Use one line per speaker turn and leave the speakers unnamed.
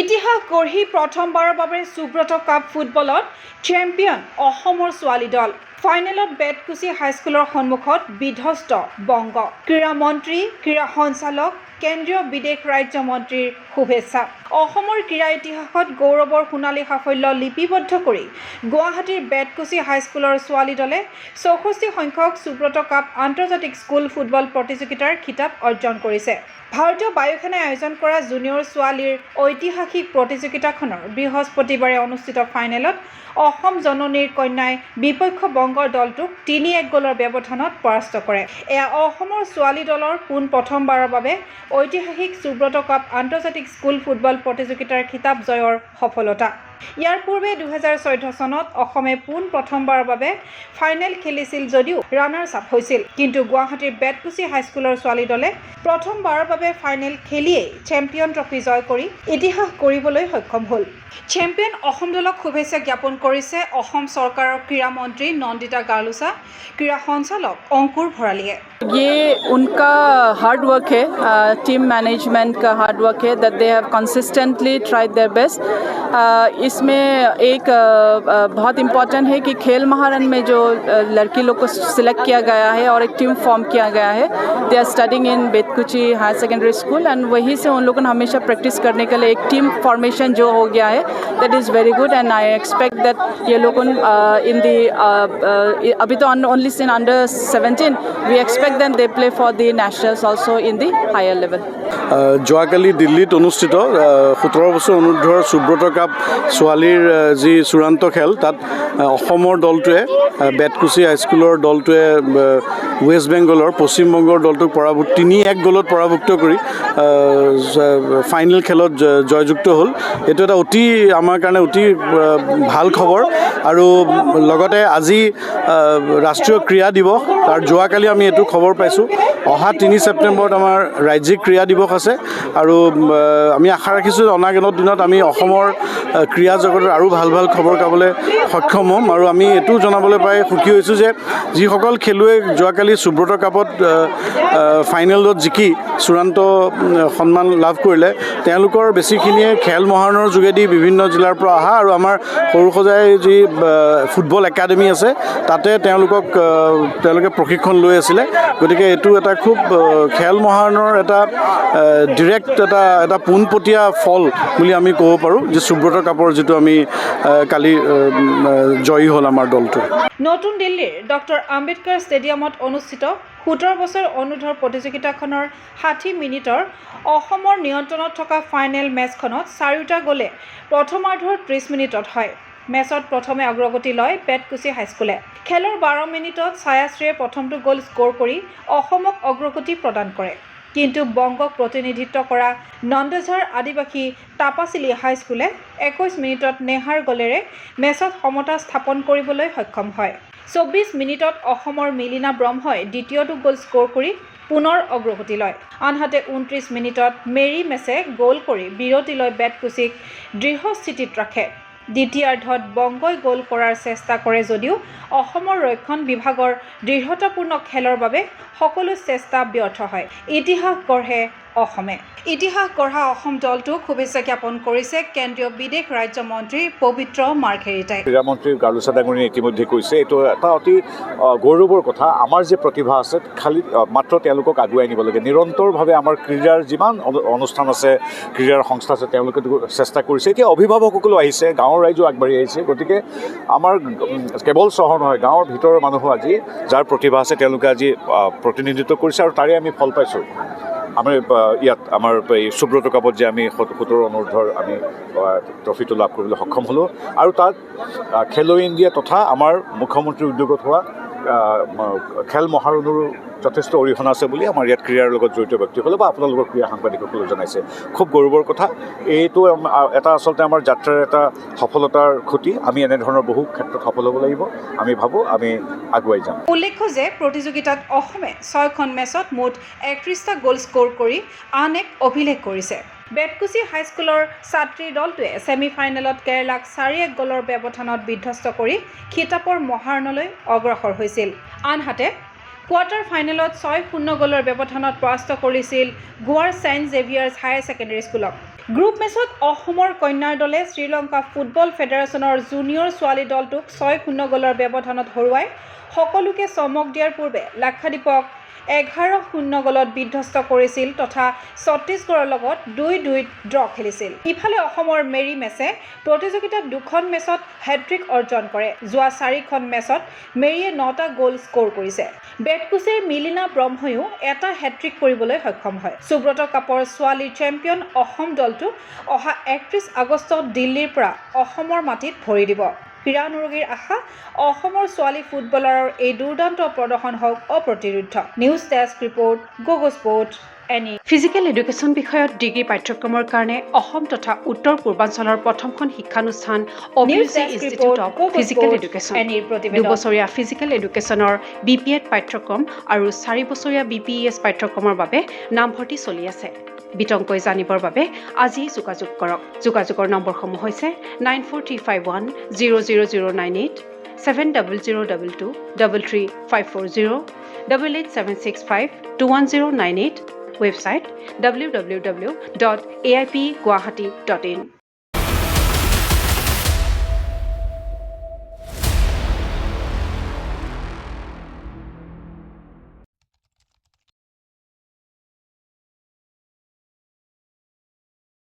ইতিহাস গঢ়ি প্ৰথমবাৰৰ বাবে সুব্ৰত কাপ ফুটবলত চেম্পিয়ন অসমৰ ছোৱালী দল ফাইনেলত বেতকুছি হাইস্কুলৰ সন্মুখত বিধ্বস্ত বংগ ক্ৰীড়া মন্ত্ৰী ক্ৰীড়া সঞ্চালক কেন্দ্ৰীয় বিদেশ ৰাজ্য মন্ত্ৰীৰ শুভেচ্ছা অসমৰ ক্ৰীড়া ইতিহাসত গৌৰৱৰ সোণালী সাফল্য লিপিবদ্ধ কৰি গুৱাহাটীৰ বেতকুছি হাইস্কুলৰ ছোৱালী দলে 64 সংখ্যক সুব্ৰত কাপ আন্তৰ্জাতিক স্কুল ফুটবল প্ৰতিযোগিতাৰ খিতাপ অৰ্জন কৰিছে ভাৰতীয় বায়ুসেনাই আয়োজন কৰা জুনিয়ৰ ছোৱালীৰ ঐতিহাসিক প্ৰতিযোগিতাখনৰ বৃহস্পতিবাৰে অনুষ্ঠিত ফাইনেলত অসম জননীৰ কন্যাই বিপক্ষ বংগৰ দলটোক 3-1 গলৰ ব্যৱধানত পৰাস্ত কৰে এয়া অসমৰ ছোৱালী দলৰ পোন প্ৰথমবাৰৰ বাবে ঐতিহাসিক সুব্ৰত কাপ আন্তৰ্জাতিক স্কুল ফুটবল প্ৰতিযোগিতাৰ খিতাপ জয়ৰ সফলতা ইয়াৰ পূৰ্বে 2014 চনত অসমে পোন প্ৰথমবাৰৰ বাবে ফাইনেল খেলিছিল যদিও ৰানাৰ্ছ আপ হৈছিল কিন্তু গুৱাহাটীৰ বেতকুছি হাইস্কুলৰ ছোৱালী দলে প্ৰথমবাৰৰ বাবে ফাইনেল খেলিয়েই চেম্পিয়ন ট্ৰফি জয় কৰি ইতিহাস কৰিবলৈ সক্ষম হ'ল চেম্পিয়ন অসম দলক শুভেচ্ছা জ্ঞাপন কৰিছে অসম চৰকাৰৰ ক্ৰীড়া মন্ত্ৰী নন্দিতা গাৰ্লুছা ক্ৰীড়া সঞ্চালক অংকুৰ ভৰালীয়ে
ये उनका हार्ड वर्क है टीम मैनेजमेंट का हार्ड वर्क है that they have consistently tried their best इसमें एक बहुत इम्पॉर्टेंट है कि खेल महारन में जो लड़की लोग को सिलेक्ट किया गया है और एक टीम फॉर्म किया गया है they are studying in Betkuchi higher secondary school and वहीं से उन लोगों ने हमेशा प्रैक्टिस करने के लिए एक टीम फॉर्मेशन जो हो गया है that is very good and I expect that ये लोग इन दी अभी तो only in under 17 we expect then they play for the nationals also in the higher level
যোৱাকালি দিল্লীত অনুষ্ঠিত 17 বছৰ অনুৰ্ধৰ সুব্ৰত কাপ ছোৱালীৰ যি চূড়ান্ত খেল তাত অসমৰ দলটোৱে বেতকুছি হাইস্কুলৰ দলটোৱে ৱেষ্ট বেংগলৰ পশ্চিম বংগৰ দলটোক 3-1 গলত পৰাভুক্ত কৰি ফাইনেল খেলত জয়যুক্ত হ'ল এইটো এটা অতি আমাৰ কাৰণে অতি ভাল খবৰ আৰু লগতে আজি ৰাষ্ট্ৰীয় ক্ৰীড়া দিৱস তাৰ যোৱাকালি আমি এইটো খবৰ পাইছোঁ অহা 3 ছেপ্টেম্বৰত আমাৰ ৰাজ্যিক ক্ৰীড়া দিৱস আছে আৰু আমি আশা ৰাখিছোঁ অনাগত দিনত আমি অসমৰ ক্ৰীড়া জগতৰ আৰু ভাল ভাল খবৰ পাবলৈ সক্ষম হ'ম আৰু আমি এইটো জনাবলৈ পাই সুখী হৈছোঁ যে যিসকল খেলুৱৈ যোৱাকালি সুব্ৰত কাপত ফাইনেলত জিকি চূড়ান্ত সন্মান লাভ কৰিলে তেওঁলোকৰ বেছিখিনিয়ে খেল মহাৰণৰ যোগেদি বিভিন্ন জিলাৰ পৰা অহা আৰু আমাৰ সৰুসজাই যি ফুটবল একাডেমি আছে তাতে তেওঁলোকে প্ৰশিক্ষণ লৈ আছিলে গতিকে এইটো এটা খুব খেল মহাৰণৰ এটা ডিৰেক্ট এটা পোনপটীয়া ফল বুলি আমি ক'ব পাৰোঁ যে সুব্ৰত কাপৰ যিটো আমি কালি জয়ী হ'ল আমাৰ দলটো
নতুন দিল্লীৰ ডক্টৰ আম্বেদকাৰ ষ্টেডিয়ামত অনুষ্ঠিত 17 বছৰ অনুৰ্ধৰ প্ৰতিযোগিতাখনৰ 60 মিনিটৰ অসমৰ নিয়ন্ত্ৰণত থকা ফাইনেল মেচখনত 4টা গ'লে প্ৰথমাৰ্ধৰ 30 মিনিটত হয় মেচত প্ৰথমে অগ্ৰগতি লয় বেতকুছি হাইস্কুলে খেলৰ 12 মিনিটত ছায়াশ্ৰীয়ে প্ৰথমটো গ'ল স্ক'ৰ কৰি অসমক অগ্ৰগতি প্ৰদান কৰে কিন্তু বংগক প্ৰতিনিধিত্ব কৰা নন্দেঝাৰ আদিবাসী টাপাচিলি হাইস্কুলে 21 মিনিটত নেহাৰ গলেৰে মেচত সমতা স্থাপন কৰিবলৈ সক্ষম হয় 24 মিনিটত অসমৰ মিলিনা ব্ৰহ্মই দ্বিতীয়টো গ'ল স্ক'ৰ কৰি পুনৰ অগ্ৰগতি লয় আনহাতে 29 মিনিটত মেৰী মেছে গ'ল কৰি বিৰতি লৈ বেতকুছিক দৃঢ় স্থিতিত ৰাখে দ্বিতীয়াৰ্ধত বংগই গ'ল কৰাৰ চেষ্টা কৰে যদিও অসমৰ ৰক্ষণ বিভাগৰ দৃঢ়তাপূৰ্ণ খেলৰ বাবে সকলো চেষ্টা ব্যৰ্থ হয় ইতিহাস গঢ়ে অসমে ইতিহাস গঢ়া অসম দলটোক শুভেচ্ছা জ্ঞাপন কৰিছে কেন্দ্ৰীয় বিদেশ ৰাজ্য মন্ত্ৰী পবিত্ৰ মাৰ্ঘেৰিটাই
ক্ৰীড়ামন্ত্ৰী গাৰ্লুছা ডাঙৰীয়াই ইতিমধ্যে কৈছে এইটো এটা অতি গৌৰৱৰ কথা আমাৰ যে প্ৰতিভা আছে খালি মাত্ৰ তেওঁলোকক আগুৱাই নিব লাগে নিৰন্তৰভাৱে আমাৰ ক্ৰীড়াৰ যিমান অনুষ্ঠান আছে ক্ৰীড়াৰ সংস্থা আছে তেওঁলোকে চেষ্টা কৰিছে এতিয়া অভিভাৱকসকলো আহিছে গাঁৱৰ ৰাইজো আগবাঢ়ি আহিছে গতিকে আমাৰ কেৱল চহৰ নহয় গাঁৱৰ ভিতৰৰ মানুহো আজি যাৰ প্ৰতিভা আছে তেওঁলোকে আজি প্ৰতিনিধিত্ব কৰিছে আৰু তাৰে আমি ফল পাইছোঁ আমি ইয়াত আমাৰ এই সুব্ৰত কাপত যে আমি 17 অনুৰ্ধৰ আমি ট্ৰফিটো লাভ কৰিবলৈ সক্ষম হ'লোঁ আৰু তাত খেলো ইণ্ডিয়া তথা আমাৰ মুখ্যমন্ত্ৰীৰ উদ্যোগত হোৱা খেল মহাৰণৰো যথেষ্ট অৰিহণা আছে বুলি আমাৰ ইয়াত ক্ৰীড়াৰ লগত জড়িত ব্যক্তিসকলে বা আপোনালোকৰ ক্ৰীড়া সাংবাদিকসকলে জনাইছে খুব গৌৰৱৰ কথা এইটো এটা আচলতে আমাৰ যাত্ৰাৰ এটা সফলতাৰ খুঁটি আমি এনেধৰণৰ বহু ক্ষেত্ৰত সফল হ'ব লাগিব আমি ভাবোঁ আমি আগুৱাই যাম
উল্লেখ্য যে প্ৰতিযোগিতাত অসমে 6খন মেচত মুঠ 31টা গ'ল স্ক'ৰ কৰি আন এক অভিলেখ কৰিছে বেতকুছি হাইস্কুলৰ ছাত্ৰীৰ দলটোৱে ছেমিফাইনেলত কেৰালাক 4-1 গ'লৰ ব্যৱধানত বিধ্বস্ত কৰি খিতাপৰ মহাৰণলৈ অগ্ৰসৰ হৈছিল আনহাতে কোৱাৰ্টাৰ ফাইনেলত 6-0 গ'লৰ ব্যৱধানত পৰাস্ত কৰিছিল গোৱাৰ ছেইণ্ট জেভিয়াৰ্ছ হায়াৰ ছেকেণ্ডেৰী স্কুলক গ্ৰুপ মেচত অসমৰ কন্যাৰ দলে শ্ৰীলংকা ফুটবল ফেডাৰেশ্যনৰ জুনিয়ৰ ছোৱালী দলটোক 6-0 গ'লৰ ব্যৱধানত হৰুৱাই সকলোকে চমক দিয়াৰ পূৰ্বে লাক্ষাদ্বীপক 11-0 গ'লত বিধ্বস্ত কৰিছিল তথা ছত্তীশগড়ৰ লগত 2-2 ড্ৰ খেলিছিল। ইফালে অসমৰ মেৰী মেচে প্ৰতিযোগিতাত 2খন মেচত হেট্ৰিক অৰ্জন কৰে। যোৱা 4খন মেচত মেৰীয়ে 9টা গ'ল স্ক'ৰ কৰিছে। বেটকুচিৰ মিলিনা ব্ৰহ্ময়ো এটা হেট্ৰিক কৰিবলৈ সক্ষম হয়। সুব্ৰত কাপৰ ছোৱালীৰ চেম্পিয়ন অসম দলটো অহা 31 আগষ্টত দিল্লীৰ পৰা অসমৰ মাটিত ভৰি দিব। ক্ৰীড়ানুৰাগীৰ আশা অসমৰ ছোৱালী ফুটবলাৰৰ এই দুৰ্দান্ত প্ৰদৰ্শন হওক অপ্ৰতিৰোধ্য। নিউজ ডেস্ক ৰিপৰ্ট গোগো স্পৰ্টছ এনি।
ফিজিকেল এডুকেশ্যন বিষয়ত ডিগ্ৰী পাঠ্যক্ৰমৰ কাৰণে অসম তথা উত্তৰ পূৰ্বাঞ্চলৰ প্ৰথমখন শিক্ষানুষ্ঠান অভিৰুচি ইনষ্টিটিউট অৱ ফিজিকেল এডুকেশ্যন। 2 বছৰীয়া ফিজিকেল এডুকেশ্যনৰ BPEd পাঠ্যক্ৰম আৰু 4 বছৰীয়া BPES পাঠ্যক্ৰমৰ বাবে নামভৰ্তি চলি আছে। বিতংকৈ জানিবৰ বাবে আজি যোগাযোগ কৰক। যোগাযোগৰ নম্বৰসমূহ হৈছে 9435100098, 700222 33540, 88765210998, ৱেবছাইট www.aipguwahati.in।